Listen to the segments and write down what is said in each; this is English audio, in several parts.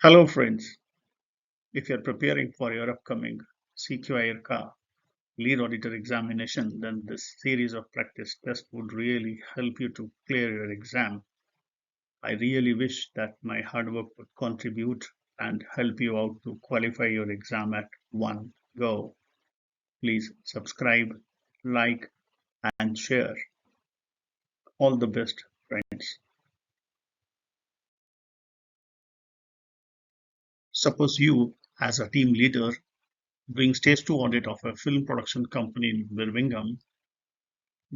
Hello friends, if you're preparing for your upcoming CQI IRCA lead auditor examination, then this series of practice tests would really help you to clear your exam. I really wish that my hard work would contribute and help you out to qualify your exam at one go. Please subscribe, like, and share. All the best, friends. Suppose you, as a team leader, doing stage 2 audit of a film production company in Birmingham.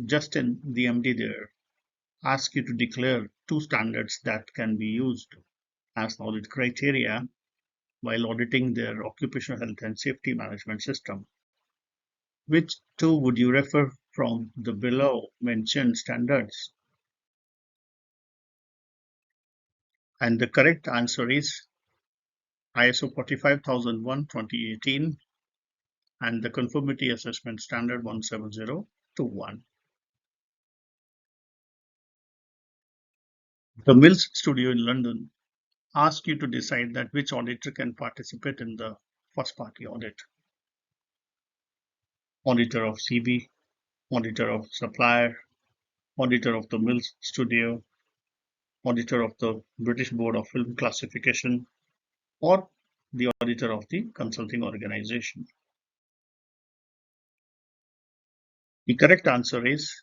Justin, the MD there, asks you to declare two standards that can be used as audit criteria while auditing their occupational health and safety management system. Which two would you refer from the below mentioned standards? And the correct answer is ISO 45001:2018 and the Conformity Assessment Standard 17021. The Mills Studio in London asks you to decide that which auditor can participate in the first party audit. Auditor of CB, auditor of supplier, auditor of the Mills Studio, auditor of the British Board of Film Classification, or the auditor of the consulting organization. The correct answer is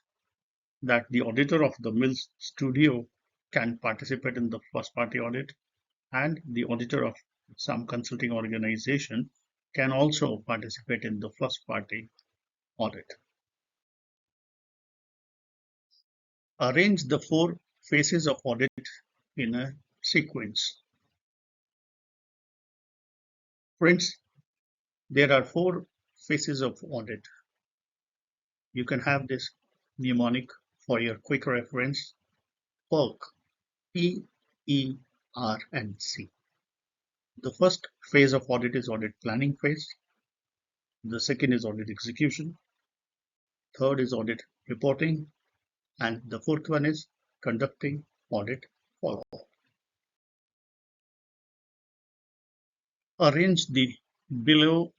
that the auditor of the Mills Studio can participate in the first party audit, and the auditor of some consulting organization can also participate in the first party audit. Arrange the four phases of audit in a sequence. Friends, there are four phases of audit. You can have this mnemonic for your quick reference. PERC, P-E-R-N-C. The first phase of audit is audit planning phase. The second is audit execution. Third is audit reporting. And the fourth one is conducting audit follow-up. Arrange the below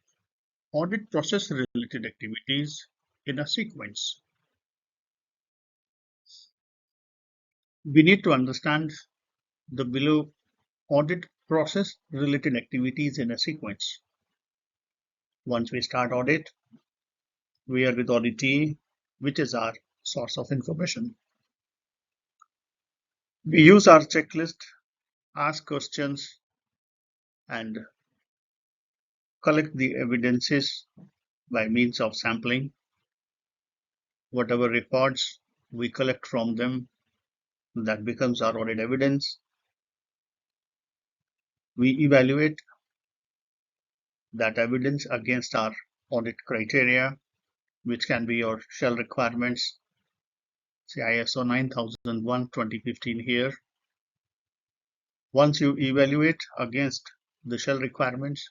audit process related activities in a sequence. We need to understand the below audit process related activities in a sequence. Once we start audit, we are with auditee, which is our source of information. We use our checklist, ask questions, and collect the evidences by means of sampling. Whatever records we collect from them, that becomes our audit evidence. We evaluate that evidence against our audit criteria, which can be your shell requirements, say ISO 9001:2015 here. Once you evaluate against the shell requirements,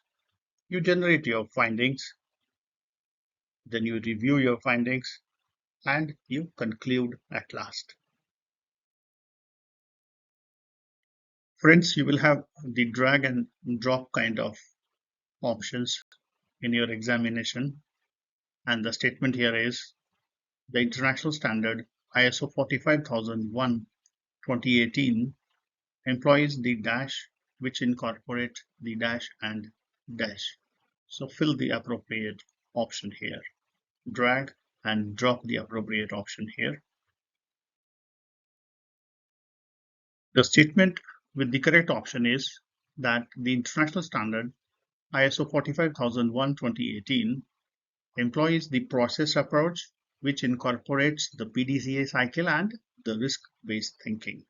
you generate your findings, then you review your findings, and you conclude at last. Friends, you will have the drag and drop kind of options in your examination, and the statement here is the international standard ISO 45001:2018 employs the dash which incorporate the dash and dash. So fill the appropriate option here. Drag and drop the appropriate option here. The statement with the correct option is that the international standard ISO 45001:2018 employs the process approach which incorporates the PDCA cycle and the risk-based thinking.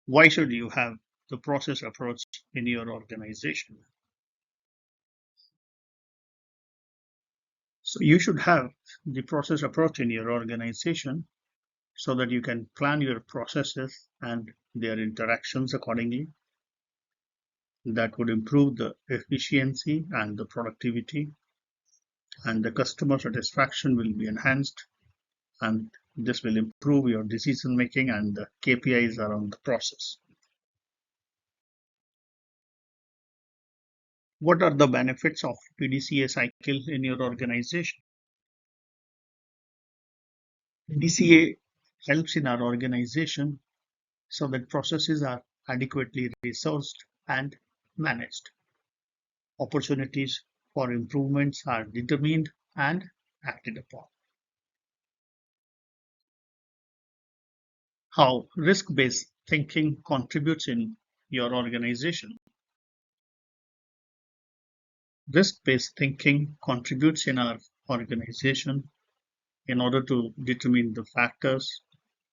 Why should you have the process approach in your organization? So you should have the process approach in your organization so that you can plan your processes and their interactions accordingly. That would improve the efficiency and the productivity, and the customer satisfaction will be enhanced, and this will improve your decision making and the KPIs around the process. What are the benefits of PDCA cycle in your organization? PDCA helps in our organization so that processes are adequately resourced and managed. Opportunities for improvements are determined and acted upon. How risk-based thinking contributes in your organization. Risk-based thinking contributes in our organization in order to determine the factors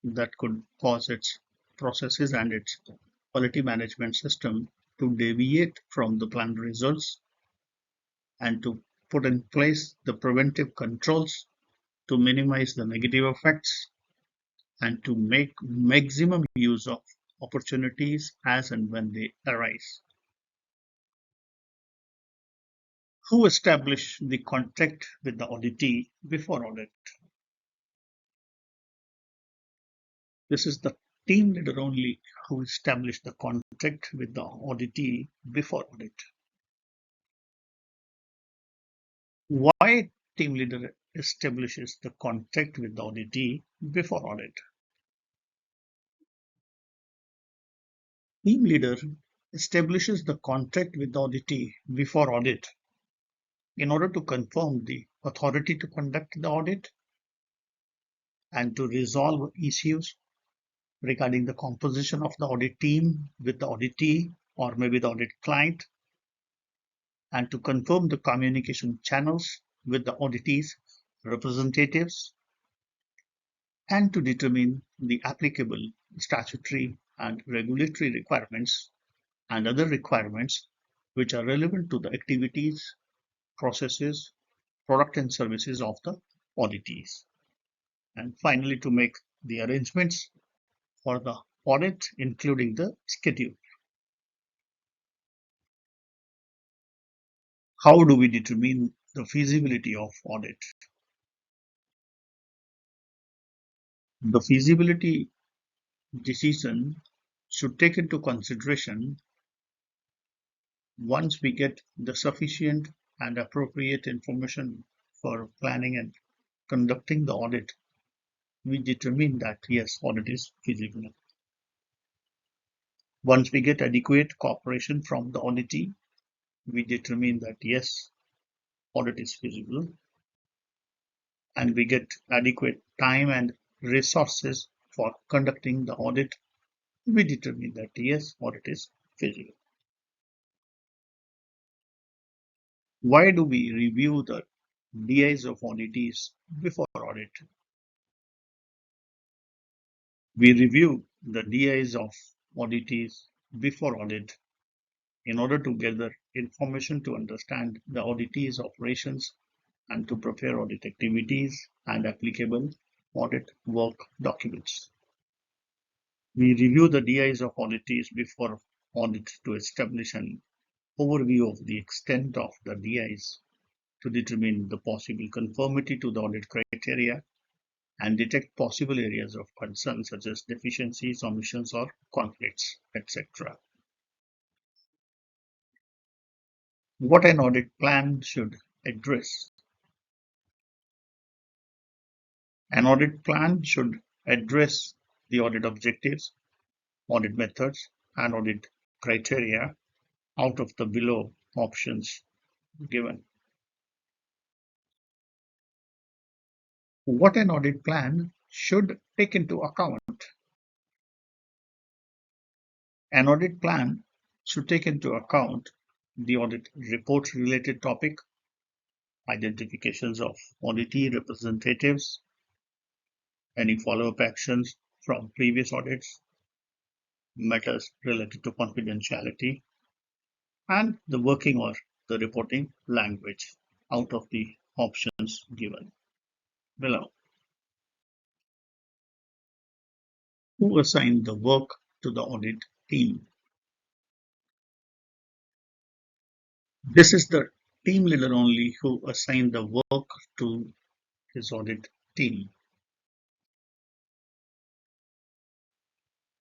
that could cause its processes and its quality management system to deviate from the planned results and to put in place the preventive controls to minimize the negative effects and to make maximum use of opportunities as and when they arise. Who establish the contact with the auditee before audit? This is the team leader only who establish the contact with the auditee before audit. Why team leader establishes the contact with the auditee before audit? Team leader establishes the contact with the auditee before audit in order to confirm the authority to conduct the audit and to resolve issues regarding the composition of the audit team with the auditee or maybe the audit client, and to confirm the communication channels with the auditee's representatives, and to determine the applicable statutory and regulatory requirements and other requirements which are relevant to the activities, processes, product and services of the auditees. And finally, to make the arrangements for the audit, including the schedule. How do we determine the feasibility of audit? The feasibility decision should take into consideration once we get the sufficient and appropriate information for planning and conducting the audit, we determine that yes, audit is feasible. Once we get adequate cooperation from the auditee, we determine that yes, audit is feasible, and we get adequate time and resources for conducting the audit, we determine that yes, audit is feasible. Why do we review the DIs of auditees before audit? We review the DIs of auditees before audit in order to gather information to understand the auditee's operations and to prepare audit activities and applicable audit work documents. We review the DIs of auditees before audit to establish an overview of the extent of the DIs to determine the possible conformity to the audit criteria and detect possible areas of concern such as deficiencies, omissions, or conflicts, etc. What an audit plan should address. An audit plan should address the audit objectives, audit methods, and audit criteria out of the below options given. What an audit plan should take into account. An audit plan should take into account the audit report related topic, identifications of auditee representatives, any follow-up actions from previous audits, matters related to confidentiality, and the working or the reporting language out of the options given below. Who assigned the work to the audit team? This is the team leader only who assigned the work to his audit team.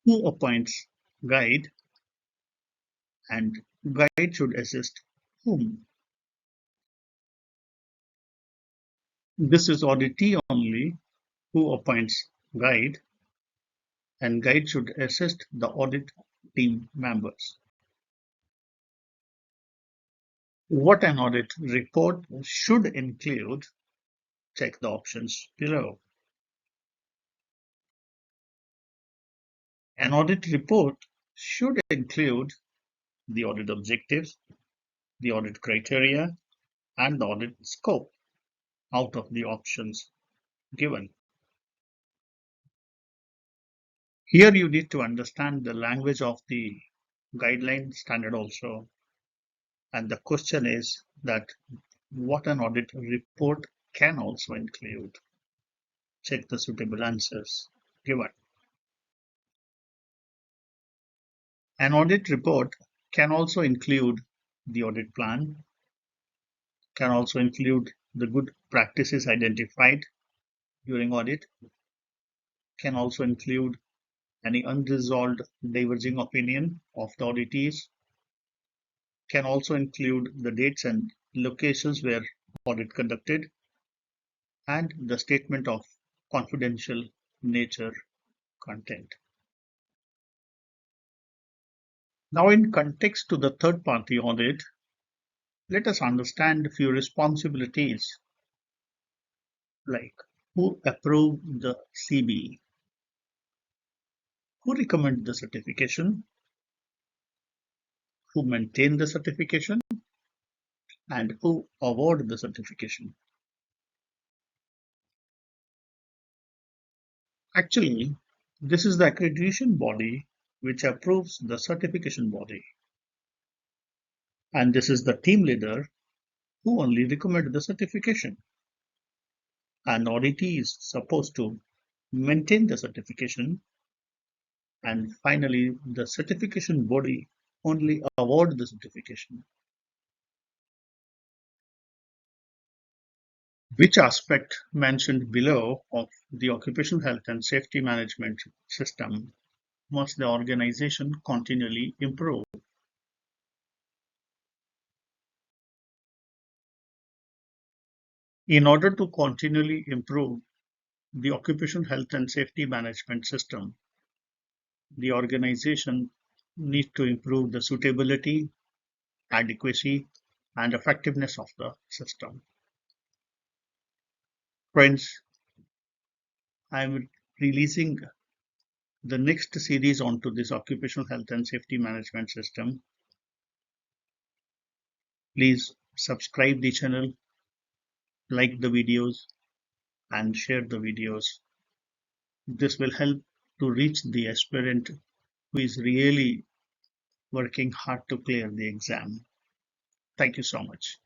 Who appoints guide? And guide should assist Whom? This is auditee only who appoints guide, and guide should assist the audit team members. What an audit report should include, check the options below. An audit report should include the audit objectives, the audit criteria, and the audit scope out of the options given. Here you need to understand the language of the guideline standard also. And the question is that what an audit report can also include. Check the suitable answers given. An audit report can also include the audit plan, can also include the good practices identified during audit, can also include any unresolved diverging opinion of the auditees, can also include the dates and locations where audit conducted, and the statement of confidential nature content. Now, in context to the third-party audit, let us understand a few responsibilities like who approved the CB, who recommend the certification, who maintain the certification, and who award the certification. Actually, this is the accreditation body which approves the certification body. And this is the team leader who only recommend the certification. An auditee is supposed to maintain the certification, and finally the certification body only award the certification. Which aspect mentioned below of the occupational health and safety management system must the organization continually improve? In order to continually improve the occupational health and safety management system, the organization needs to improve the suitability, adequacy, and effectiveness of the system. Friends, I'm releasing the next series onto this occupational health and safety management system. Please subscribe the channel, like the videos, and share the videos. This will help to reach the aspirant who is really working hard to clear the exam. Thank you so much.